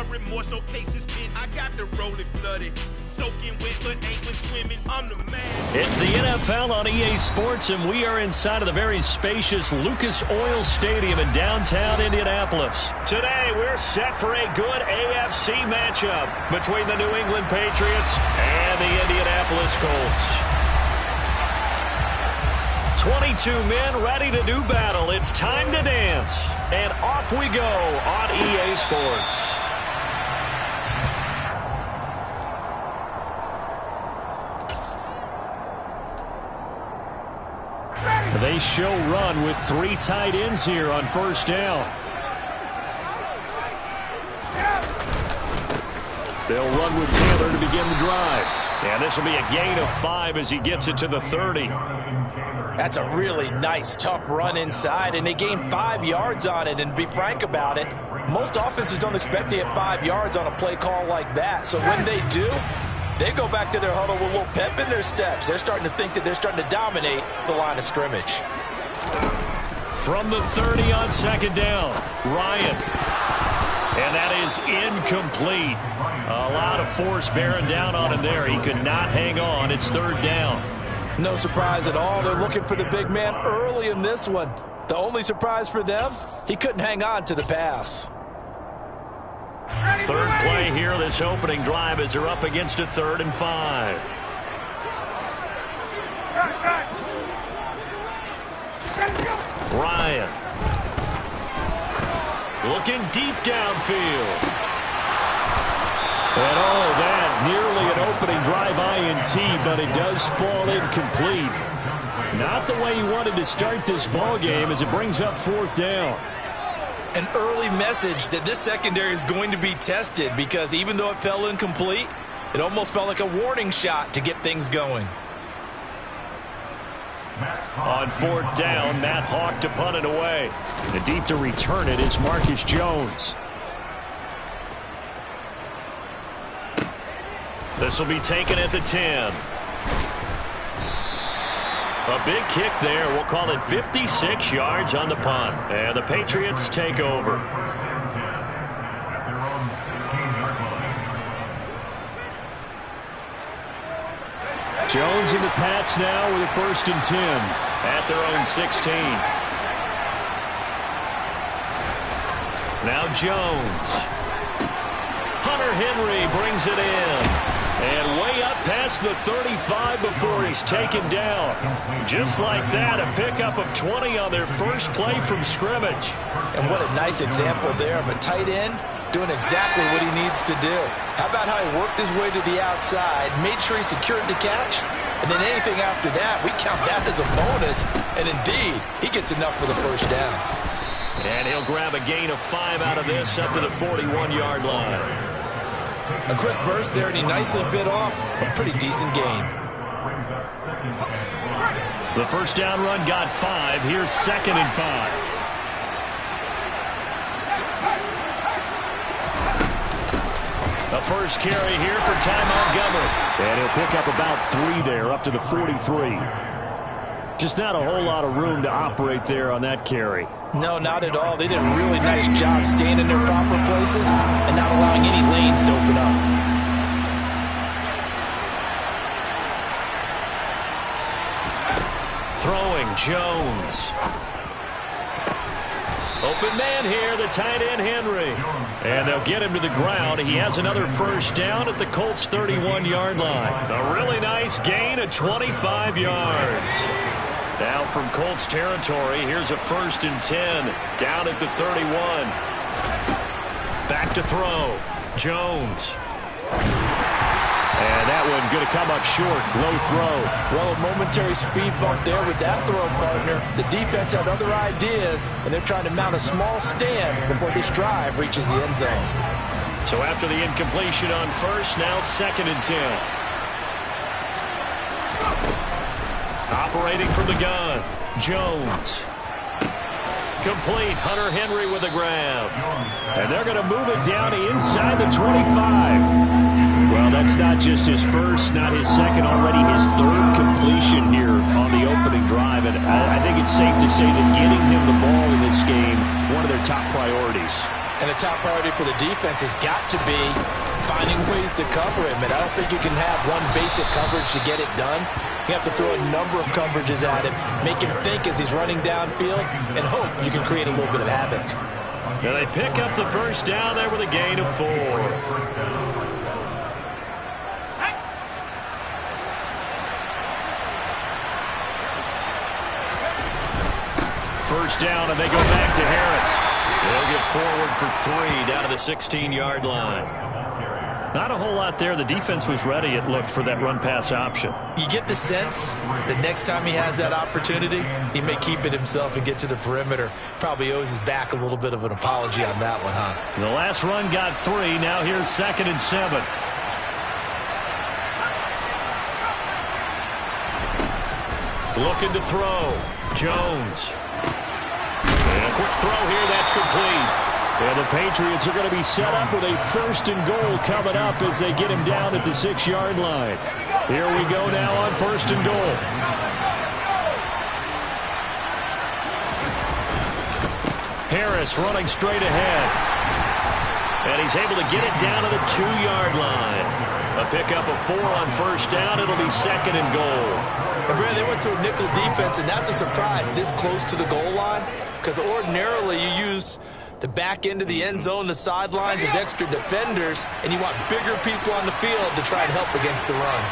more remorse, no cases been. I got the rolling flooded. Soaking wet, but ain't been swimming. I'm the man. It's the NFL on EA Sports, and we are inside of the very spacious Lucas Oil Stadium in downtown Indianapolis. Today, we're set for a good AFC matchup between the New England Patriots and the Indianapolis Colts. 22 men ready to do battle. It's time to dance. And off we go on EA Sports. They show run with 3 tight ends here on first down. They'll run with Taylor to begin the drive. And this will be a gain of 5 as he gets it to the 30. That's a really nice, tough run inside, and they gained 5 yards on it. And to be frank about it, most offenses don't expect to get 5 yards on a play call like that. So when they do, they go back to their huddle with a little pep in their steps. They're starting to think that they're starting to dominate the line of scrimmage. From the 30 on second down, Ryan. And that is incomplete. A lot of force bearing down on him there. He could not hang on. It's third down. No surprise at all. They're looking for the big man early in this one. The only surprise for them, he couldn't hang on to the pass. Third play here, this opening drive, as they're up against a 3rd and 5. Ryan. Looking deep downfield. And oh, that nearly an opening drive INT, but it does fall incomplete. Not the way he wanted to start this ball game as it brings up 4th down. An early message that this secondary is going to be tested, because even though it fell incomplete, it almost felt like a warning shot to get things going. On 4th down, Matt Hawk to punt it away. And deep to return it is Marcus Jones. This will be taken at the 10. A big kick there. We'll call it 56 yards on the punt. And the Patriots take over. Jones in the Pats now with a 1st and 10 at their own 16. Now Jones. Hunter Henry brings it in. And way up past the 35 before he's taken down. Just like that, a pickup of 20 on their first play from scrimmage. And what a nice example there of a tight end doing exactly what he needs to do. How about how he worked his way to the outside, made sure he secured the catch, and then anything after that, we count that as a bonus. And indeed, he gets enough for the first down. And he'll grab a gain of 5 out of this up to the 41-yard line. A quick burst there, and he nicely bit off a pretty decent gain. The first down run got 5. Here's 2nd and 5. The first carry here for Ty Montgomery. And he'll pick up about 3 there, up to the 43. Just not a whole lot of room to operate there on that carry. No, not at all. They did a really nice job staying in their proper places and not allowing any lanes to open up. Throwing Jones. Open man here, the tight end Henry. And they'll get him to the ground. He has another first down at the Colts' 31-yard line. A really nice gain of 25 yards. Now from Colts territory, here's a 1st and 10 down at the 31. Back to throw. Jones. And that one going to come up short. Low throw. Well, a momentary speed bump there with that throw, partner. The defense had other ideas, and they're trying to mount a small stand before this drive reaches the end zone. So after the incompletion on first, now 2nd and 10. Operating from the gun, Jones. Complete. Hunter Henry with a grab. And they're going to move it down inside the 25. Well, that's not just his first, not his second, already his 3rd completion here on the opening drive. And I think it's safe to say that getting him the ball in this game, one of their top priorities. And the top priority for the defense has got to be finding ways to cover him. And I don't think you can have one basic coverage to get it done. You have to throw a number of coverages at him, make him think as he's running downfield, and hope you can create a little bit of havoc. Now they pick up the first down there with a gain of 4. First down, and they go back to Harris. They'll get forward for 3 down to the 16-yard line. Not a whole lot there. The defense was ready, it looked, for that run-pass option. You get the sense that next time he has that opportunity, he may keep it himself and get to the perimeter. Probably owes his back a little bit of an apology on that one, huh? The last run got 3. Now here's 2nd and 7. Looking to throw. Jones. And a quick throw here. That's complete. And the Patriots are going to be set up with a 1st and goal coming up as they get him down at the 6-yard line. Here we go now on 1st and goal. Harris running straight ahead. And he's able to get it down to the 2-yard line. A pickup of 4 on 1st down. It'll be 2nd and goal. And Brad, they went to a nickel defense, and that's a surprise this close to the goal line, because ordinarily you use the back end of the end zone, the sidelines as extra defenders, and you want bigger people on the field to try and help against the run.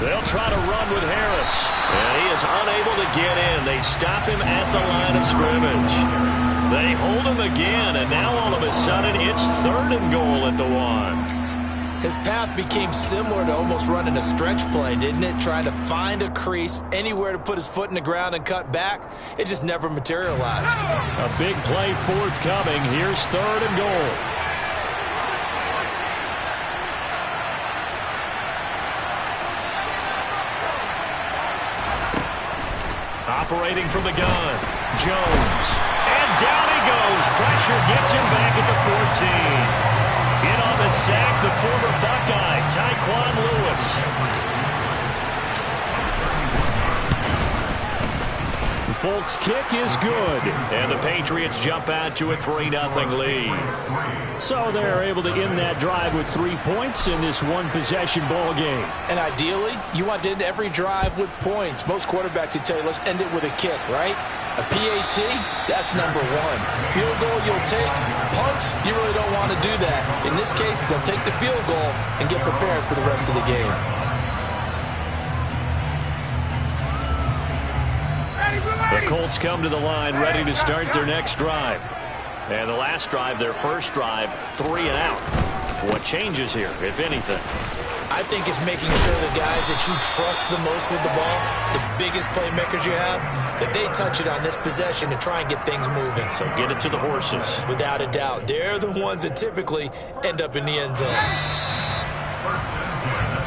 They'll try to run with Harris, and he is unable to get in. They stop him at the line of scrimmage. They hold him again, and now all of a sudden it's 3rd and goal at the 1. His path became similar to almost running a stretch play, didn't it? Trying to find a crease, anywhere to put his foot in the ground and cut back. It just never materialized. A big play forthcoming. Here's 3rd and goal. Operating from the gun. Jones. And down he goes. Pressure gets him back at the 14. In on the sack, the former Buckeye, Tyquan Lewis. Folks' kick is good, and the Patriots jump out to a 3-0 lead. So they're able to end that drive with 3 points in this one-possession ball game. And ideally, you want to end every drive with points. Most quarterbacks would tell you, let's end it with a kick, right? A PAT, that's number 1. Field goal you'll take. Punts, you really don't want to do that. In this case, they'll take the field goal and get prepared for the rest of the game. The Colts come to the line ready to start their next drive. And the last drive, their first drive, 3 and out. What changes here, if anything? I think it's making sure the guys that you trust the most with the ball, the biggest playmakers you have, that they touch it on this possession to try and get things moving. So get it to the horses. Without a doubt. They're the ones that typically end up in the end zone.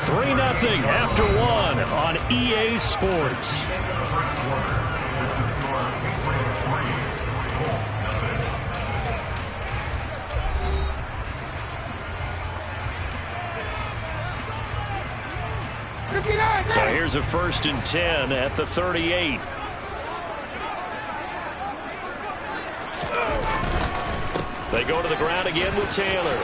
3-0 after 1 on EA Sports. So here's a 1st and 10 at the 38. They go to the ground again with Taylor.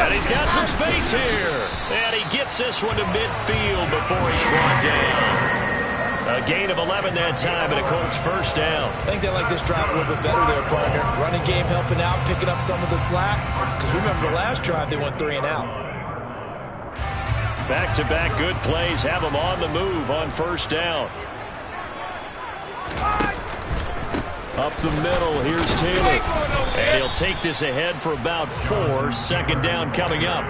And he's got some space here. And he gets this one to midfield before he's brought down. A gain of 11 that time and a Colts 1st down. I think they like this drive a little bit better there, partner. Running game helping out, picking up some of the slack. Because remember the last drive, they went 3 and out. Back-to-back good plays have them on the move on 1st down. Up the middle, here's Taylor. And he'll take this ahead for about 4. 2nd down coming up.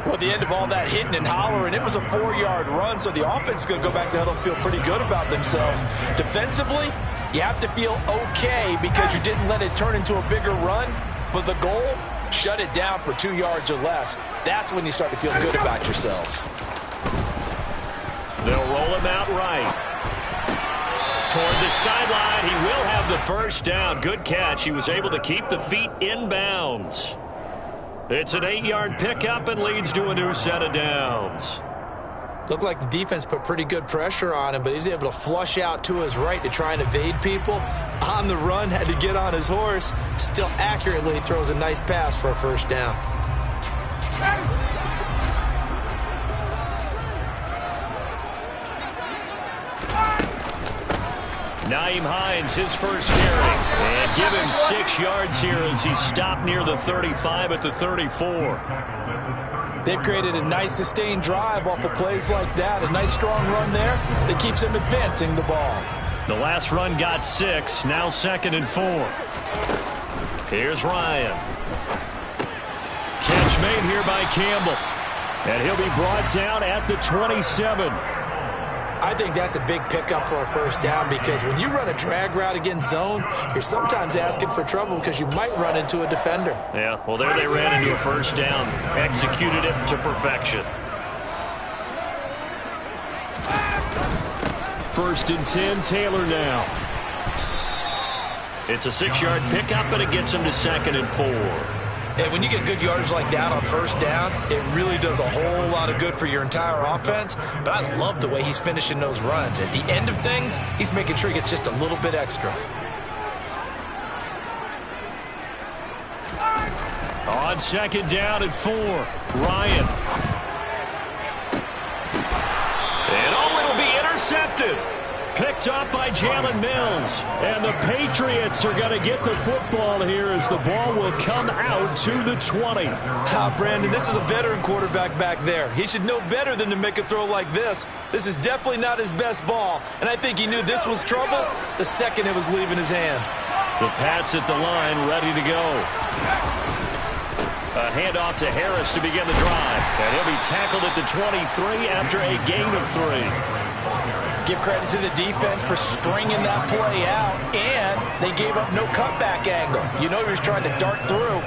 Well, at the end of all that hitting and hollering, it was a 4-yard run, so the offense is going to go back to huddle and feel pretty good about themselves. Defensively, you have to feel okay because you didn't let it turn into a bigger run, but the goal, shut it down for 2 yards or less. That's when you start to feel good about yourselves. They'll roll him out right. Toward the sideline, he will have the 1st down. Good catch. He was able to keep the feet in bounds. It's an 8-yard pickup and leads to a new set of downs. Looked like the defense put pretty good pressure on him, but he's able to flush out to his right to try and evade people. On the run, had to get on his horse. Still accurately throws a nice pass for a first down. Nyheim Hines, his first carry. And give him 6 yards here as he stopped near the 35 at the 34. They've created a nice sustained drive off of plays like that. A nice strong run there that keeps them advancing the ball. The last run got 6. Now 2nd and 4. Here's Ryan. Catch made here by Campbell. And he'll be brought down at the 27. I think that's a big pickup for a first down because when you run a drag route against zone, you're sometimes asking for trouble because you might run into a defender. Yeah, well, there they ran into a first down. Executed it to perfection. 1st and 10, Taylor now. It's a 6-yard pickup, but it gets him to 2nd and 4. And when you get good yardage like that on first down, it really does a whole lot of good for your entire offense. But I love the way he's finishing those runs. At the end of things, he's making sure he gets just a little bit extra. On 2nd down and 4, Ryan. And it'll be intercepted. Picked up by Jalen Mills. And the Patriots are going to get the football here as the ball will come out to the 20. Brandon, this is a veteran quarterback back there. He should know better than to make a throw like this. This is definitely not his best ball. And I think he knew this was trouble the second it was leaving his hand. The Pats at the line, ready to go. A handoff to Harris to begin the drive. And he'll be tackled at the 23 after a gain of 3. Give credit to the defense for stringing that play out, and they gave up no cutback angle. You know he was trying to dart through.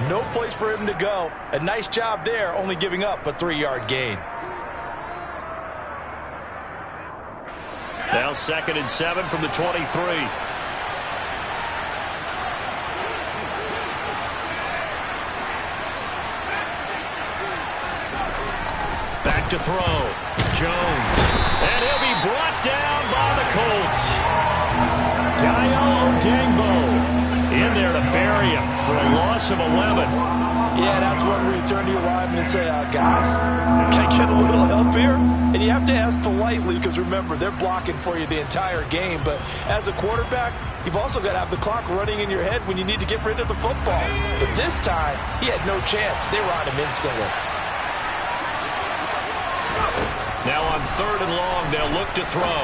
No place for him to go. A nice job there, only giving up a 3-yard gain. Now 2nd and 7 from the 23. Back to throw. Jones. And he'll be brought down by the Colts. Dayo Odeyingbo in there to bury him for a loss of 11. Yeah, that's when we turn to your lineman and say, guys, can I get a little help here? And you have to ask politely because, remember, they're blocking for you the entire game. But as a quarterback, you've also got to have the clock running in your head when you need to get rid of the football. But this time, he had no chance. They were on him instantly. Now on 3rd and long, they'll look to throw.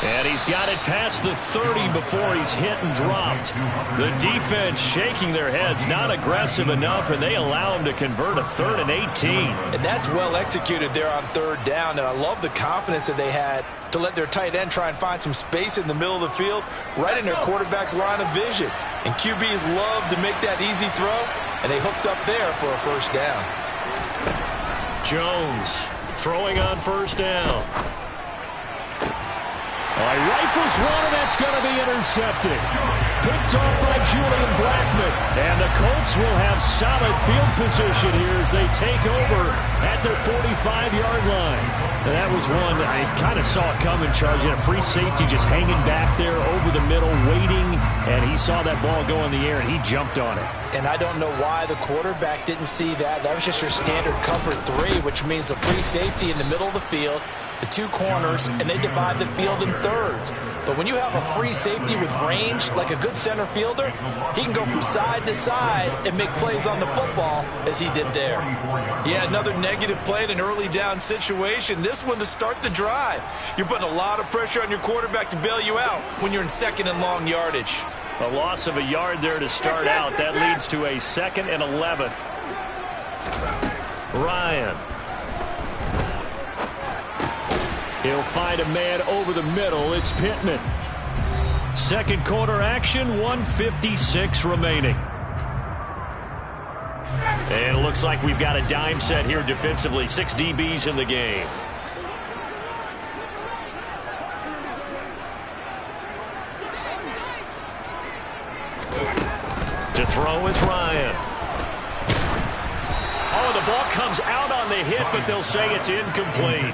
And he's got it past the 30 before he's hit and dropped. The defense shaking their heads, not aggressive enough, and they allow him to convert a 3rd and 18. And that's well executed there on 3rd down, and I love the confidence that they had to let their tight end try and find some space in the middle of the field, right in their quarterback's line of vision. And QBs love to make that easy throw, and they hooked up there for a first down. Jones throwing on 1st down. Rifles one, and that's going to be intercepted. Picked off by Julian Blackman. And the Colts will have solid field position here as they take over at their 45-yard line. And that was one I kind of saw it coming, charging a free safety just hanging back there over the middle, waiting. And he saw that ball go in the air, and he jumped on it. And I don't know why the quarterback didn't see that. That was just your standard cover 3, which means the free safety in the middle of the field, the 2 corners, and they divide the field in thirds. But when you have a free safety with range, like a good center fielder, he can go from side to side and make plays on the football as he did there. Yeah, another negative play in an early down situation. This one to start the drive. You're putting a lot of pressure on your quarterback to bail you out when you're in 2nd and long yardage. A loss of a yard there to start out. That leads to a 2nd and 11. Ryan. He'll find a man over the middle. It's Pittman. 2nd quarter action, 1:56 remaining. And it looks like we've got a dime set here defensively. 6 DBs in the game. To throw is Ryan. Oh, the ball comes out on the hit, but they'll say it's incomplete.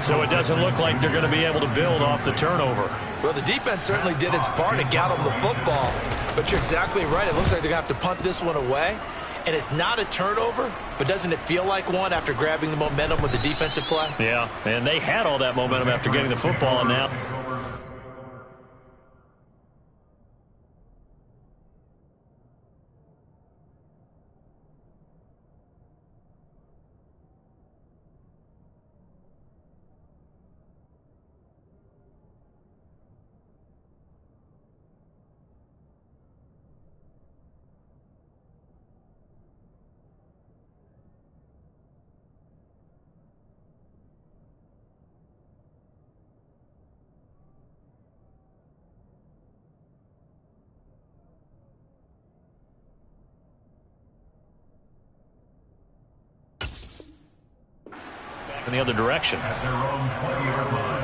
So it doesn't look like they're going to be able to build off the turnover. Well, the defense certainly did its part to get them the football. But you're exactly right. It looks like they're going to have to punt this one away. And it's not a turnover, but doesn't it feel like one after grabbing the momentum with the defensive play? Yeah, and they had all that momentum after getting the football, and now in the other direction. At their own 20-yard line.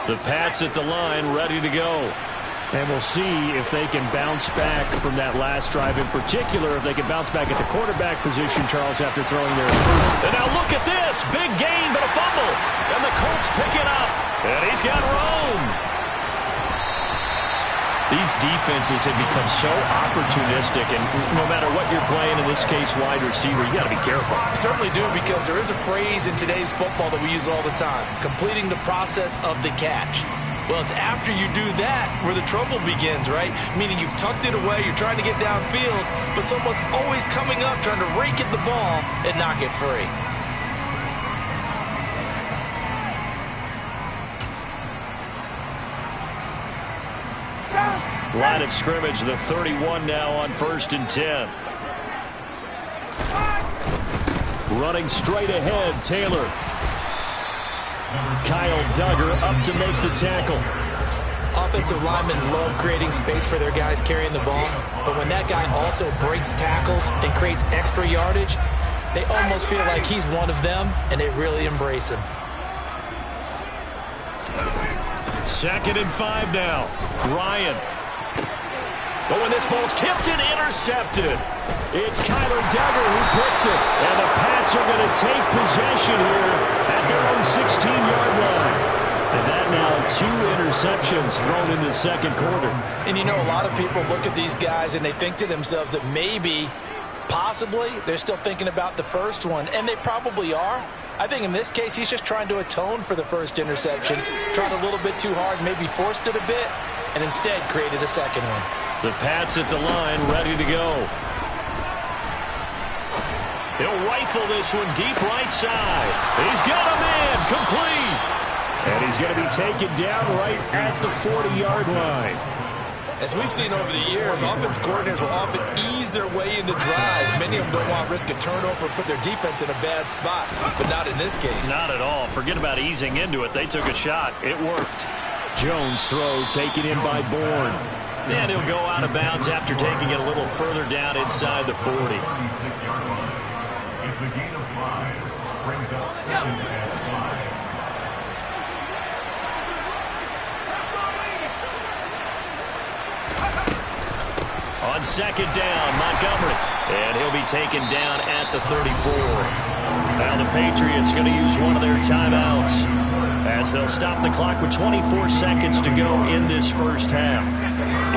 The Pats at the line, ready to go. And we'll see if they can bounce back from that last drive. In particular, if they can bounce back at the quarterback position, Charles, after throwing their first. And now look at this. Big gain, but a fumble. And the Colts pick it up. And he's got room. These defenses have become so opportunistic, and no matter what you're playing, in this case, wide receiver, you got to be careful. Certainly do, because there is a phrase in today's football that we use all the time, completing the process of the catch. Well, it's after you do that where the trouble begins, right? Meaning you've tucked it away, you're trying to get downfield, but someone's always coming up trying to rake at the ball and knock it free. Line of scrimmage, the 31 now on 1st and 10. Running straight ahead, Taylor. Kyle Duggar up to make the tackle. Offensive linemen love creating space for their guys carrying the ball, but when that guy also breaks tackles and creates extra yardage, they almost feel like he's one of them, and they really embrace him. 2nd and 5 now. Ryan. But when this ball's tipped and intercepted, it's Kyler Duggar who picks it. And the Pats are going to take possession here at their own 16-yard line. And that now 2 interceptions thrown in the 2nd quarter. And you know, a lot of people look at these guys and they think to themselves that maybe, possibly, they're still thinking about the first one. And they probably are. I think in this case, he's just trying to atone for the first interception. Tried a little bit too hard, maybe forced it a bit, and instead created a second one. The Pats at the line, ready to go. He'll rifle this one deep right side. He's got him in, complete. And he's going to be taken down right at the 40-yard line. As we've seen over the years, offensive coordinators will often ease their way into drives. Many of them don't want to risk a turnover or put their defense in a bad spot, but not in this case. Not at all. Forget about easing into it. They took a shot. It worked. Jones' throw taken in by Bourne. And he'll go out of bounds after taking it a little further down inside the 40. It's the gain of 5. Brings up 2nd and 5. On 2nd down, Montgomery. And he'll be taken down at the 34. Now the Patriots going to use one of their timeouts as they'll stop the clock with 24 seconds to go in this first half.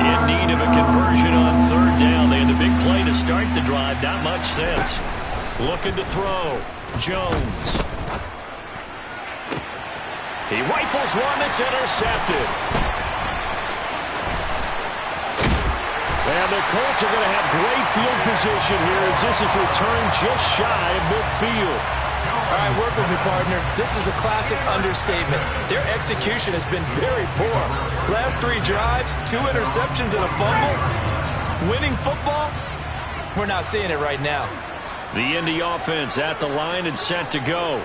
In need of a conversion on 3rd down. They had the big play to start the drive. Not much sense. Looking to throw. Jones. He rifles one that's intercepted. And the Colts are going to have great field position here as this is returned just shy of midfield. All right, work with me, partner. This is a classic understatement. Their execution has been very poor. Last 3 drives, 2 interceptions and a fumble. Winning football? We're not seeing it right now. The Indy offense at the line and set to go.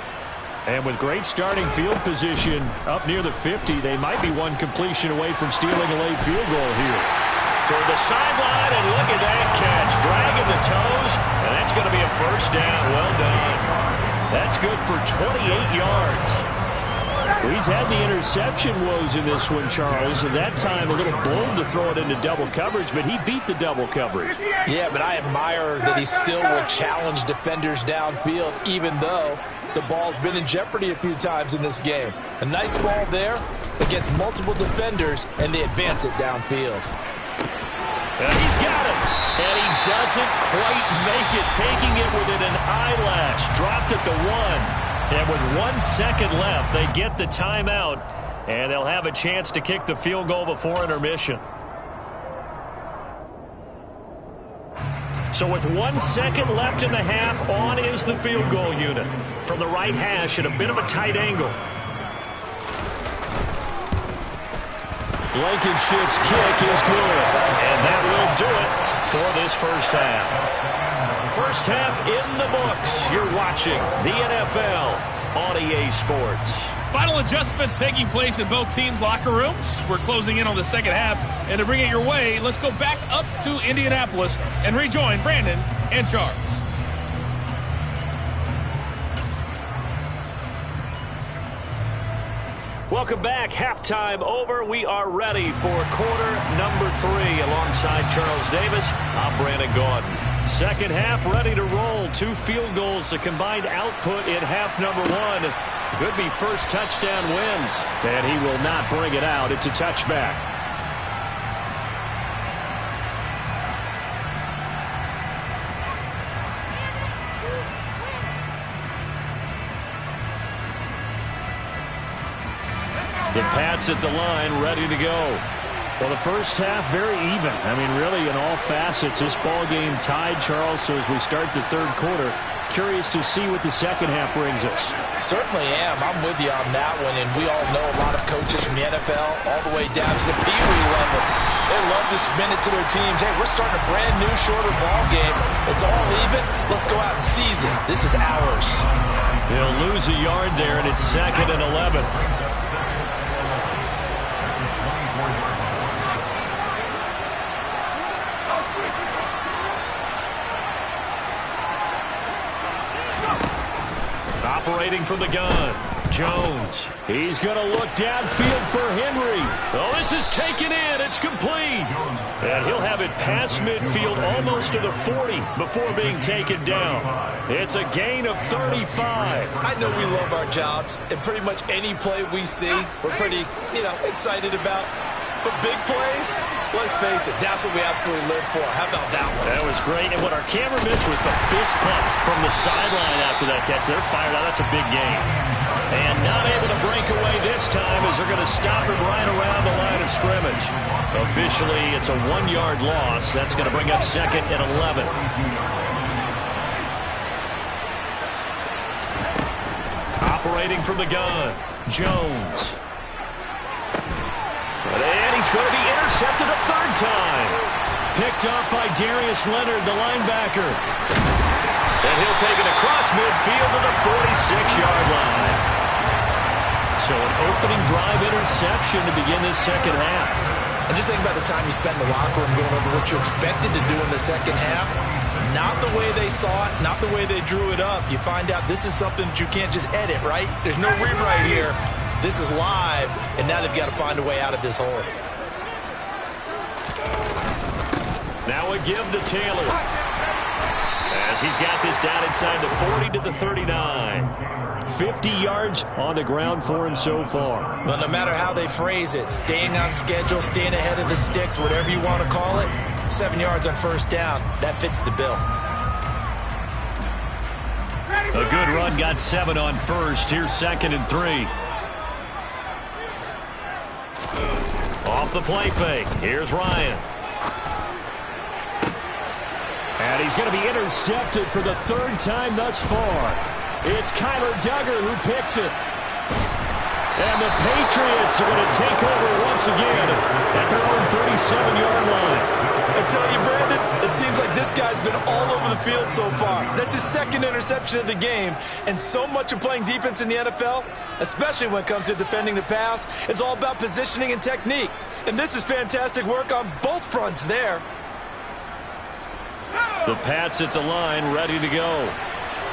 And with great starting field position up near the 50, they might be one completion away from stealing a late field goal here. Toward the sideline, and look at that catch. Dragging the toes, and that's going to be a first down. Well done. That's good for 28 yards. He's had the interception woes in this one, Charles. At that time, a little bold to throw it into double coverage, but he beat the double coverage. Yeah, but I admire that he still will challenge defenders downfield, even though the ball's been in jeopardy a few times in this game. A nice ball there against multiple defenders, and they advance it downfield. And he's got it. And he doesn't quite make it, taking it within an eyelash. Dropped at the 1. And with 1 second left, they get the timeout, and they'll have a chance to kick the field goal before intermission. So with 1 second left in the half, on is the field goal unit. From the right hash at a bit of a tight angle. Blankenship's kick is good, and that will do it for this first half. First half in the books. You're watching the NFL on EA Sports. Final adjustments taking place in both teams' locker rooms. We're closing in on the second half. And to bring it your way, let's go back up to Indianapolis and rejoin Brandon and Charles. Welcome back. Halftime over. We are ready for quarter number 3. Alongside Charles Davis, I'm Brandon Gaudin. Second half ready to roll. 2 field goals, a combined output in half number 1. Could be first touchdown wins. And he will not bring it out. It's a touchback. The Pats at the line, ready to go. Well, the first half, very even. I mean, really, in all facets, this ball game tied, Charles. So as we start the third quarter, curious to see what the second half brings us. Certainly am. I'm with you on that one. And we all know a lot of coaches from the NFL all the way down to the Pee Wee level. They love to spin it to their teams. Hey, we're starting a brand new, shorter ball game. It's all even. Let's go out and seize it. This is ours. They'll lose a yard there, and it's 2nd and 11. Operating from the gun, Jones. He's going to look downfield for Henry. Oh, this is taken in. It's complete. And he'll have it past midfield almost to the 40 before being taken down. It's a gain of 35. I know we love our jobs, and pretty much any play we see, we're pretty, excited about. But big plays, let's face it, that's what we absolutely live for. How about that one? That was great. And what our camera missed was the fist pump from the sideline after that catch. They're fired out. That's a big gain. And not able to break away this time as they're going to stop him right around the line of scrimmage. Officially, it's a 1-yard loss. That's going to bring up 2nd and 11. Operating from the gun, Jones. And he's going to be intercepted a 3rd time. Picked up by Darius Leonard, the linebacker. And he'll take it across midfield to the 46-yard line. So an opening drive interception to begin this second half. And just think about the time you spent in the locker room going over what you expected to do in the second half. Not the way they saw it, not the way they drew it up. You find out this is something that you can't just edit, right? There's no rewrite here. This is live, and now they've got to find a way out of this hole. Now a give to Taylor. As he's got this down inside the 40 to the 39. 50 yards on the ground for him so far. But no matter how they phrase it, staying on schedule, staying ahead of the sticks, whatever you want to call it, 7 yards on first down, that fits the bill. A good run got 7 on first. Here's 2nd and 3. Off the play fake. Here's Ryan. And he's going to be intercepted for the 3rd time thus far. It's Kyler Duggar who picks it. And the Patriots are going to take over once again at their own 37-yard line. I tell you, Brandon, it seems like this guy's been all over the the field so far. That's his second interception of the game. And so much of playing defense in the NFL, especially when it comes to defending the pass, is all about positioning and technique. And this is fantastic work on both fronts there. The Pats at the line, ready to go.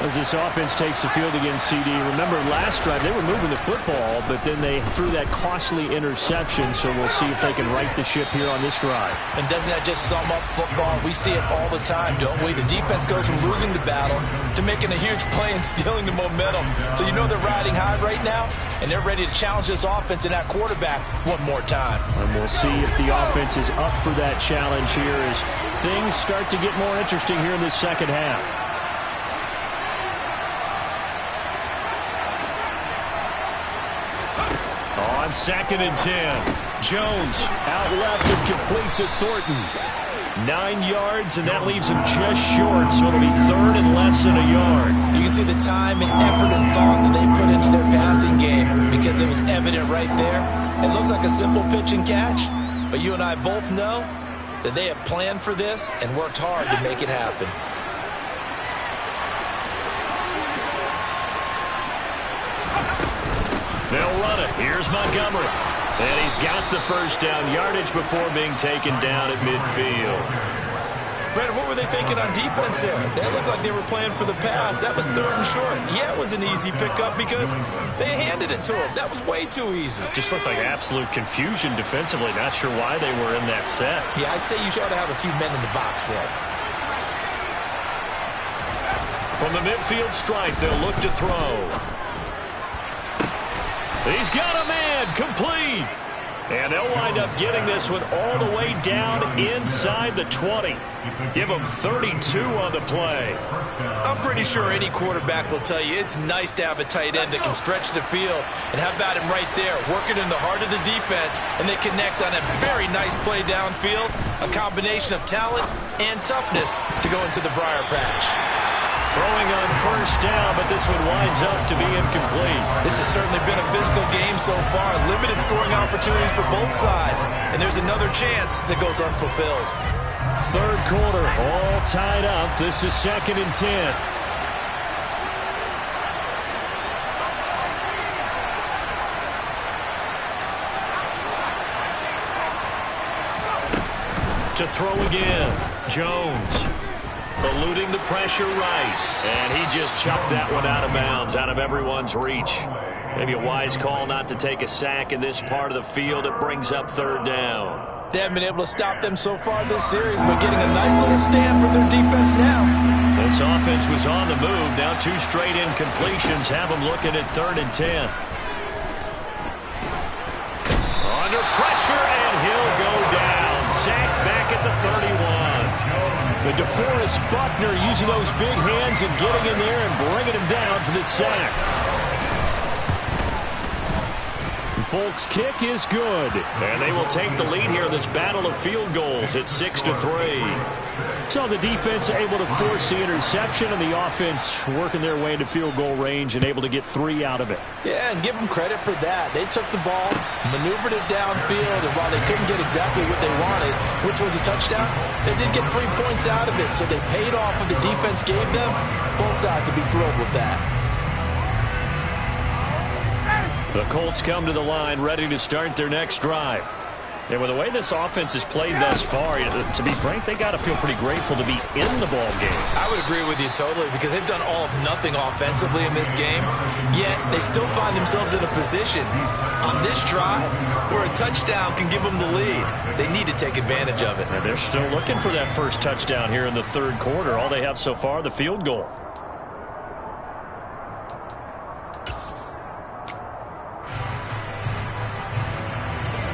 As this offense takes the field against CD. Remember, last drive, they were moving the football, but then they threw that costly interception, so we'll see if they can right the ship here on this drive. And doesn't that just sum up football? We see it all the time, don't we? The defense goes from losing the battle to making a huge play and stealing the momentum. So you know they're riding high right now, and they're ready to challenge this offense and that quarterback one more time. And we'll see if the offense is up for that challenge here as things start to get more interesting here in this second half. On 2nd and 10, Jones out left and completes to Thornton. 9 yards, and that leaves him just short, so it'll be 3rd and less than a yard. You can see the time and effort and thought that they put into their passing game because it was evident right there. It looks like a simple pitch and catch, but you and I both know that they have planned for this and worked hard to make it happen. They'll run it. Here's Montgomery. And he's got the first down yardage before being taken down at midfield. Brandon, what were they thinking on defense there? They looked like they were playing for the pass. That was 3rd and short. Yeah, it was an easy pickup because they handed it to him. That was way too easy. Just looked like absolute confusion defensively. Not sure why they were in that set. Yeah, I'd say you ought to have a few men in the box there. From the midfield stripe, they'll look to throw. He's got a man, complete. And they'll wind up getting this one all the way down inside the 20. Give them 32 on the play. I'm pretty sure any quarterback will tell you it's nice to have a tight end that can stretch the field. And how about him right there, working in the heart of the defense, and they connect on a very nice play downfield, a combination of talent and toughness to go into the briar patch. Throwing on first down, but this one winds up to be incomplete. This has certainly been a physical game so far. Limited scoring opportunities for both sides. And there's another chance that goes unfulfilled. 3rd quarter, all tied up. This is 2nd and 10. To throw again, Jones. Eluding the pressure right. And he just chucked that one out of bounds, out of everyone's reach. Maybe a wise call not to take a sack in this part of the field. It brings up 3rd down. They haven't been able to stop them so far this series, but getting a nice little stand from their defense now. This offense was on the move. Now 2 straight incompletions have them looking at 3rd and 10. Under pressure, and he'll go down. Sacked back at the 31. But DeForest Buckner using those big hands and getting in there and bringing him down for the sack. Folks' kick is good. And they will take the lead here in this battle of field goals at 6-3. So the defense able to force the interception, and the offense working their way into field goal range and able to get 3 out of it. Yeah, and give them credit for that. They took the ball, maneuvered it downfield, and while they couldn't get exactly what they wanted, which was a touchdown, they did get 3 points out of it. So they paid off what the defense gave them. Both sides to be thrilled with that. The Colts come to the line ready to start their next drive. And with the way this offense has played thus far, to be frank, they got to feel pretty grateful to be in the ball game. I would agree with you totally because they've done all of nothing offensively in this game, yet they still find themselves in a position on this drive where a touchdown can give them the lead. They need to take advantage of it. And they're still looking for that first touchdown here in the 3rd quarter. All they have so far, the field goal.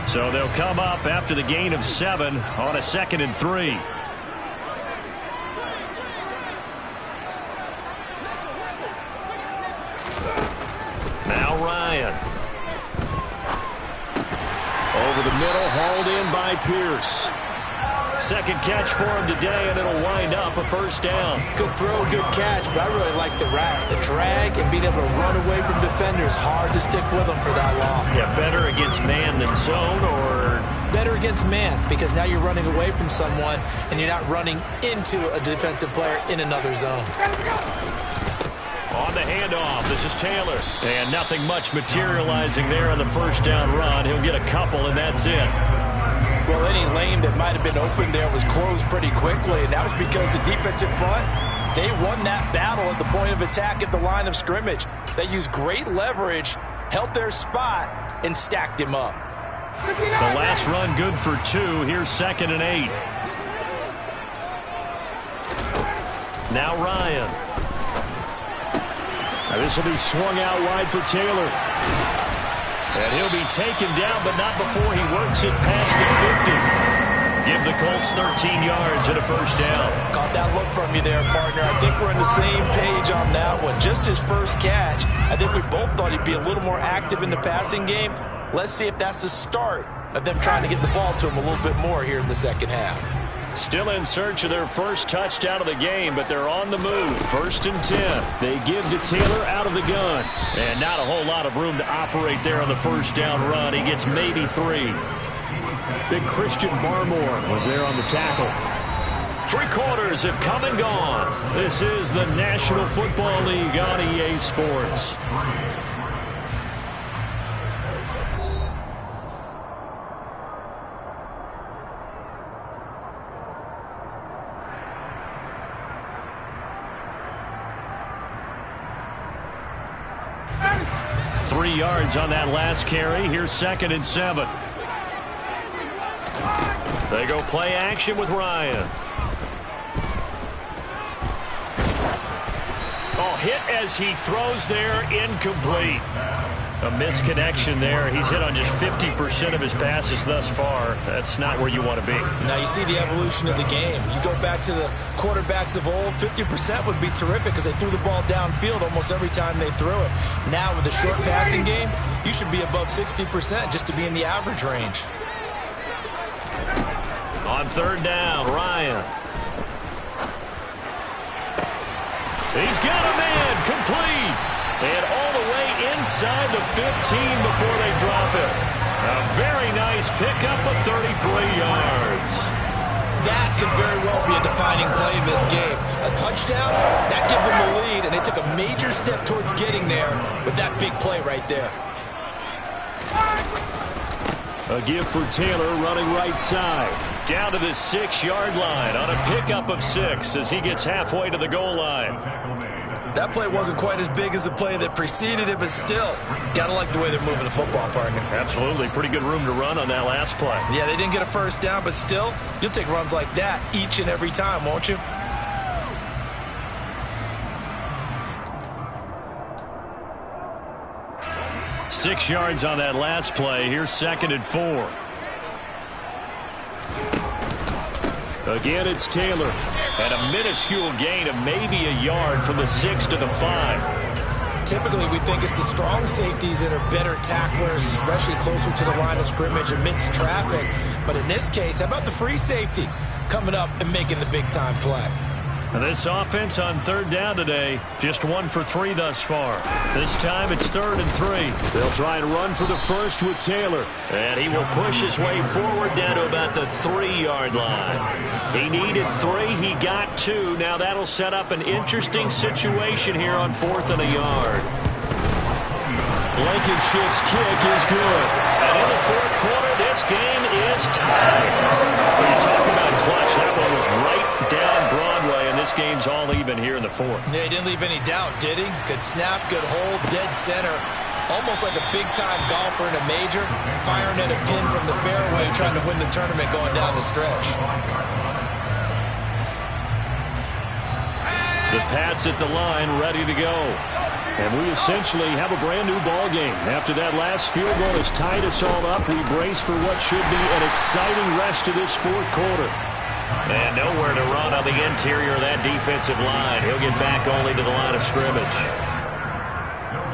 So they'll come up after the gain of 7 on a 2nd and 3. Now Ryan. Over the middle, hauled in by Pierce. Second catch for him today, and it'll wind up a first down. Good throw, good catch, but I really like the drag and being able to run away from defenders. Hard to stick with them for that long. Yeah, better against man than zone, or better against man because now you're running away from someone and you're not running into a defensive player in another zone. On the handoff, this is Taylor. And nothing much materializing there on the first down run. He'll get a couple, and that's it. Well, any lane that might have been open there was closed pretty quickly, and that was because the defensive front, they won that battle at the point of attack at the line of scrimmage. They used great leverage, held their spot, and stacked him up. The last run good for 2. Here's 2nd and 8. Now Ryan. Now this will be swung out wide for Taylor. And he'll be taken down, but not before he works it past the 50. Give the Colts 13 yards and a first down. Caught that look from you there, partner. I think we're on the same page on that one. Just his first catch. I think we both thought he'd be a little more active in the passing game. Let's see if that's the start of them trying to get the ball to him a little bit more here in the second half. Still in search of their first touchdown of the game, but they're on the move. 1st and 10. They give to Taylor out of the gun. And not a whole lot of room to operate there on the first down run. He gets maybe 3. Big Christian Barmore was there on the tackle. 3 quarters have come and gone. This is the National Football League on EA Sports. Three yards on that last carry. Here's 2nd and 7. They go play action with Ryan. Oh, hit as he throws there, incomplete. A misconnection there. He's hit on just 50% of his passes thus far. That's not where you want to be. Now you see the evolution of the game. You go back to the quarterbacks of old, 50% would be terrific because they threw the ball downfield almost every time they threw it. Now with the short passing game, you should be above 60% just to be in the average range. On 3rd down, Ryan. He's got a man, complete. And all the way inside the 15 before they drop it. A very nice pickup of 33 yards. That could very well be a defining play in this game. A touchdown, that gives them the lead, and they took a major step towards getting there with that big play right there. A give for Taylor running right side. Down to the 6-yard line on a pickup of 6 as he gets halfway to the goal line. That play wasn't quite as big as the play that preceded it, but still, gotta like the way they're moving the football, partner. Absolutely. Pretty good room to run on that last play. Yeah, they didn't get a first down, but still, you'll take runs like that each and every time, won't you? Six yards on that last play. Here's 2nd and 4. Again, it's Taylor. And a minuscule gain of maybe a yard from the 6 to the 5. Typically, we think it's the strong safeties that are better tacklers, especially closer to the line of scrimmage amidst traffic. But in this case, how about the free safety coming up and making the big-time play? And this offense on 3rd down today, just 1 for 3 thus far. This time it's 3rd and 3. They'll try and run for the first with Taylor. And he will push his way forward down to about the 3-yard line. He needed 3. He got 2. Now that'll set up an interesting situation here on 4th and a yard. Blankenship's kick is good. And in the 4th quarter, this game is tied. When you talk about clutch, that one was right down Broadway, and this game's all even here in the 4th. Yeah, he didn't leave any doubt, did he? Good snap, good hold, dead center. Almost like a big-time golfer in a major, firing at a pin from the fairway, trying to win the tournament going down the stretch. The Pats at the line, ready to go. And we essentially have a brand-new ball game. After that last field goal has tied us all up, we brace for what should be an exciting rest of this 4th quarter. And nowhere to run on the interior of that defensive line. He'll get back only to the line of scrimmage.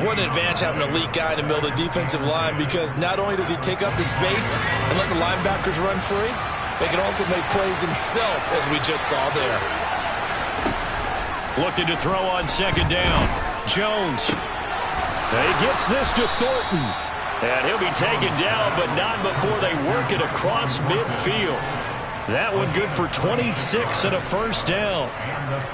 What an advantage having an elite guy in the middle of the defensive line, because not only does he take up the space and let the linebackers run free, they can also make plays himself, as we just saw there. Looking to throw on 2nd down. Jones. He gets this to Thornton. And he'll be taken down, but not before they work it across midfield. That one good for 26 and a first down.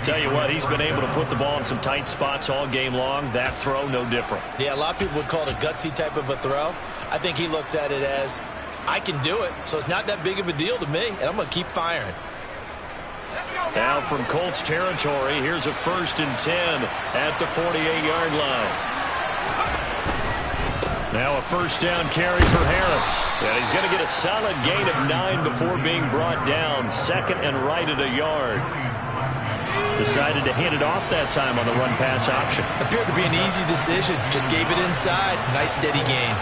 Tell you what, he's been able to put the ball in some tight spots all game long. That throw, no different. Yeah, a lot of people would call it a gutsy type of a throw. I think he looks at it as, I can do it, so it's not that big of a deal to me, and I'm going to keep firing. Now from Colts territory, here's a 1st and 10 at the 48-yard line. Now a first down carry for Harris. And he's going to get a solid gain of 9 before being brought down. 2nd and right at a yard. Decided to hand it off that time on the run-pass option. Appeared to be an easy decision. Just gave it inside. Nice steady gain.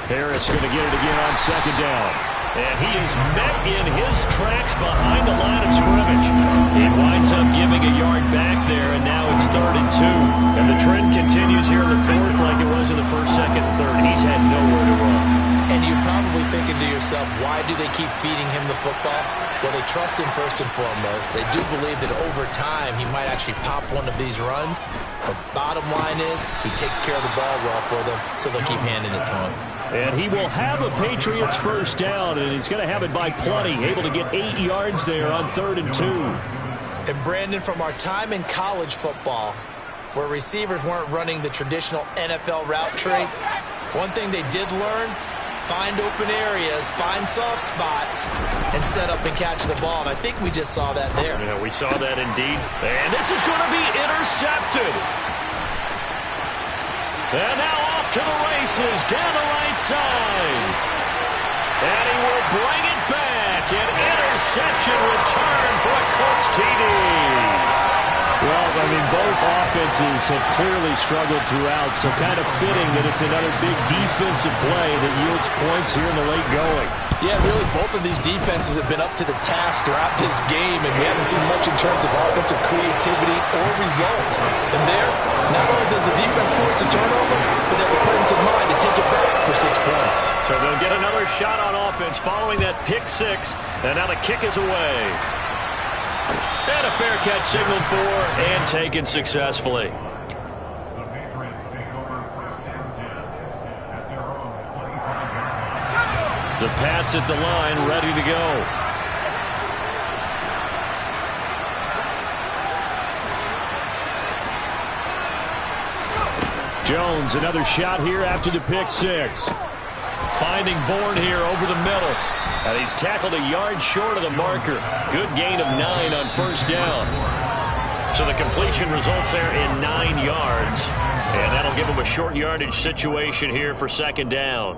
Harris going to get it again on 2nd down. And he is met in his tracks behind the line of scrimmage. He winds up giving a yard back there, and now it's 3rd and 2. And the trend continues here in the 4th like it was in the 1st, 2nd, and 3rd. He's had nowhere to run. And you're probably thinking to yourself, why do they keep feeding him the football? Well, they trust him first and foremost. They do believe that over time he might actually pop one of these runs. But bottom line is, he takes care of the ball well for them, so they'll keep handing it to him. And he will have a Patriots first down, and he's going to have it by plenty. Able to get 8 yards there on 3rd and 2. And Brandon, from our time in college football, where receivers weren't running the traditional NFL route tree, one thing they did learn, find open areas, find soft spots, and set up and catch the ball. And I think we just saw that there. Yeah, we saw that indeed. And this is going to be intercepted. And now off to the races down the right side. And he will bring it back. An interception return for a Colts TD. Well, I mean, both offenses have clearly struggled throughout, so kind of fitting that it's another big defensive play that yields points here in the late going. Yeah, really, both of these defenses have been up to the task throughout this game, and we haven't seen much in terms of offensive creativity or results. And there, not only does the defense force a turnover, but they have the presence of mind to take it back for 6 points. So they'll get another shot on offense following that pick 6, and now the kick is away. And a fair catch signaled for and taken successfully. The Patriots take over 1st and 10 at their own 25-yard line. The Pats at the line, ready to go. Jones, another shot here after the pick 6. Finding Bourne here over the middle. And he's tackled a yard short of the marker. Good gain of 9 on first down. So the completion results there in 9 yards. And that'll give him a short yardage situation here for 2nd down.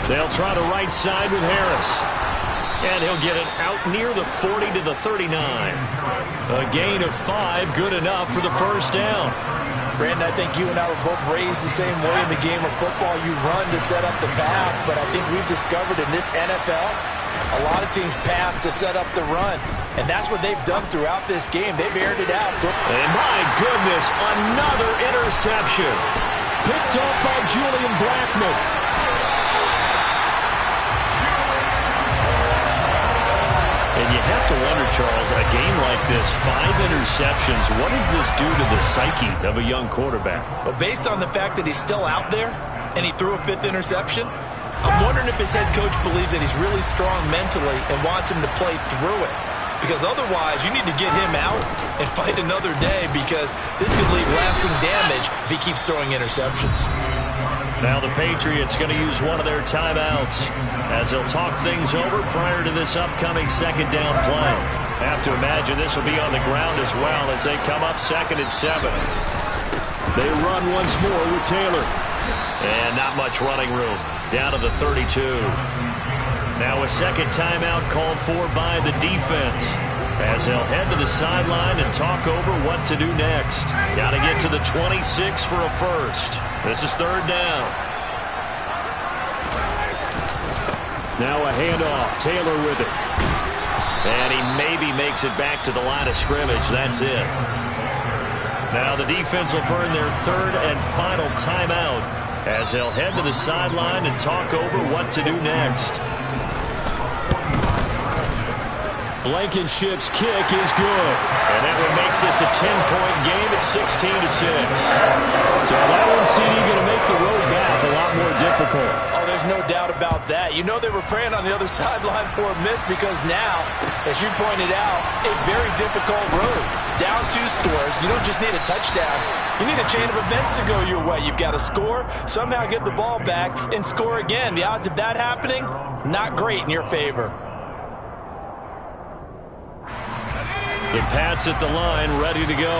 They'll try the right side with Harris. And he'll get it out near the 40 to the 39. A gain of 5, good enough for the first down. Brandon, I think you and I were both raised the same way in the game of football. You run to set up the pass, but I think we've discovered in this NFL, a lot of teams pass to set up the run. And that's what they've done throughout this game. They've aired it out. And my goodness, another interception. Picked up by Julian Blackmon. And you have to wonder, Charles, a game like this, 5 interceptions, what does this do to the psyche of a young quarterback? Well, based on the fact that he's still out there and he threw a 5th interception, I'm wondering if his head coach believes that he's really strong mentally and wants him to play through it. Because otherwise, you need to get him out and fight another day, because this could leave lasting damage if he keeps throwing interceptions. Now the Patriots going to use one of their timeouts as they'll talk things over prior to this upcoming 2nd down play. Have to imagine this will be on the ground as well as they come up 2nd and 7. They run once more with Taylor. And not much running room. Down to the 32. Now a 2nd timeout called for by the defense as they'll head to the sideline and talk over what to do next. Got to get to the 26 for a first. This is 3rd down. Now a handoff. Taylor with it. And he maybe makes it back to the line of scrimmage. That's it. Now the defense will burn their third and final timeout as they'll head to the sideline and talk over what to do next. Blankenship's kick is good. And that one makes this a 10-point game at 16-6. So that one, CD, going to make the road back a lot more difficult. Oh, there's no doubt about that. You know they were praying on the other sideline for a miss because now, as you pointed out, a very difficult road. Down 2 scores. You don't just need a touchdown. You need a chain of events to go your way. You've got to score, somehow get the ball back, and score again. The odds of that happening, not great in your favor. The Pats at the line, ready to go.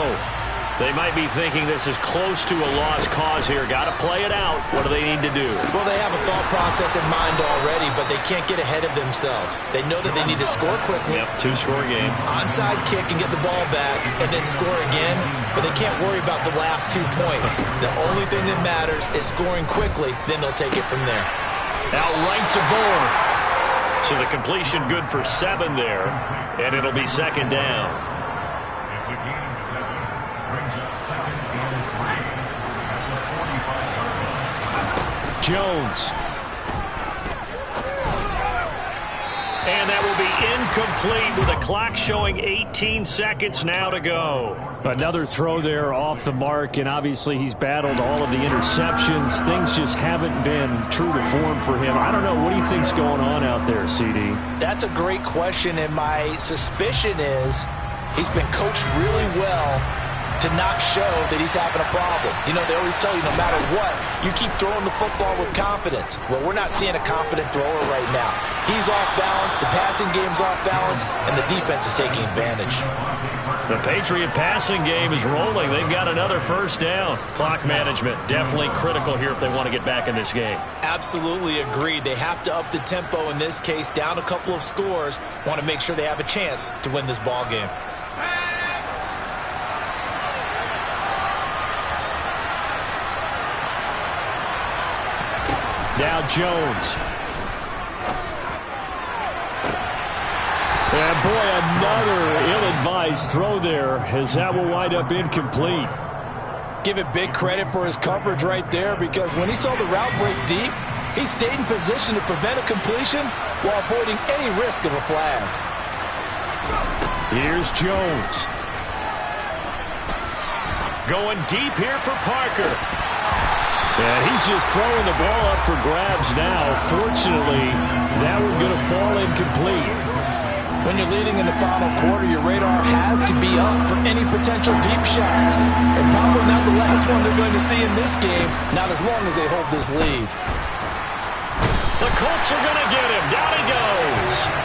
They might be thinking this is close to a lost cause here. Got to play it out. What do they need to do? Well, they have a thought process in mind already, but they can't get ahead of themselves. They know that they need to score quickly. Yep, 2-score game. Onside kick and get the ball back, and then score again. But they can't worry about the last 2 points. The only thing that matters is scoring quickly. Then they'll take it from there. Out right to Bourne. So the completion good for 7 there, and it'll be second down. It's a gain of 7. Brings up 2nd and 3 at the 45-yard line. Jones. And that will be incomplete with a clock showing 18 seconds now to go. Another throw there off the mark, and obviously he's battled all of the interceptions. Things just haven't been true to form for him. I don't know. What do you think's going on out there, CD? That's a great question, and my suspicion is he's been coached really well to not show that he's having a problem. You know, they always tell you no matter what, you keep throwing the football with confidence. Well, we're not seeing a confident thrower right now. He's off balance, the passing game's off balance, and the defense is taking advantage. The Patriot passing game is rolling. They've got another first down. Clock management definitely critical here if they want to get back in this game. Absolutely agreed. They have to up the tempo in this case, down a couple of scores. Want to make sure they have a chance to win this ball game. Now Jones. And boy, another ill-advised throw there as that will wind up incomplete. Give it big credit for his coverage right there because when he saw the route break deep, he stayed in position to prevent a completion while avoiding any risk of a flag. Here's Jones. Going deep here for Parker. And he's just throwing the ball up for grabs now. Fortunately, that one's going to fall incomplete. When you're leading in the final quarter, your radar has to be up for any potential deep shots. And probably not the last one they're going to see in this game, not as long as they hold this lead. The Colts are going to get him. Down he goes.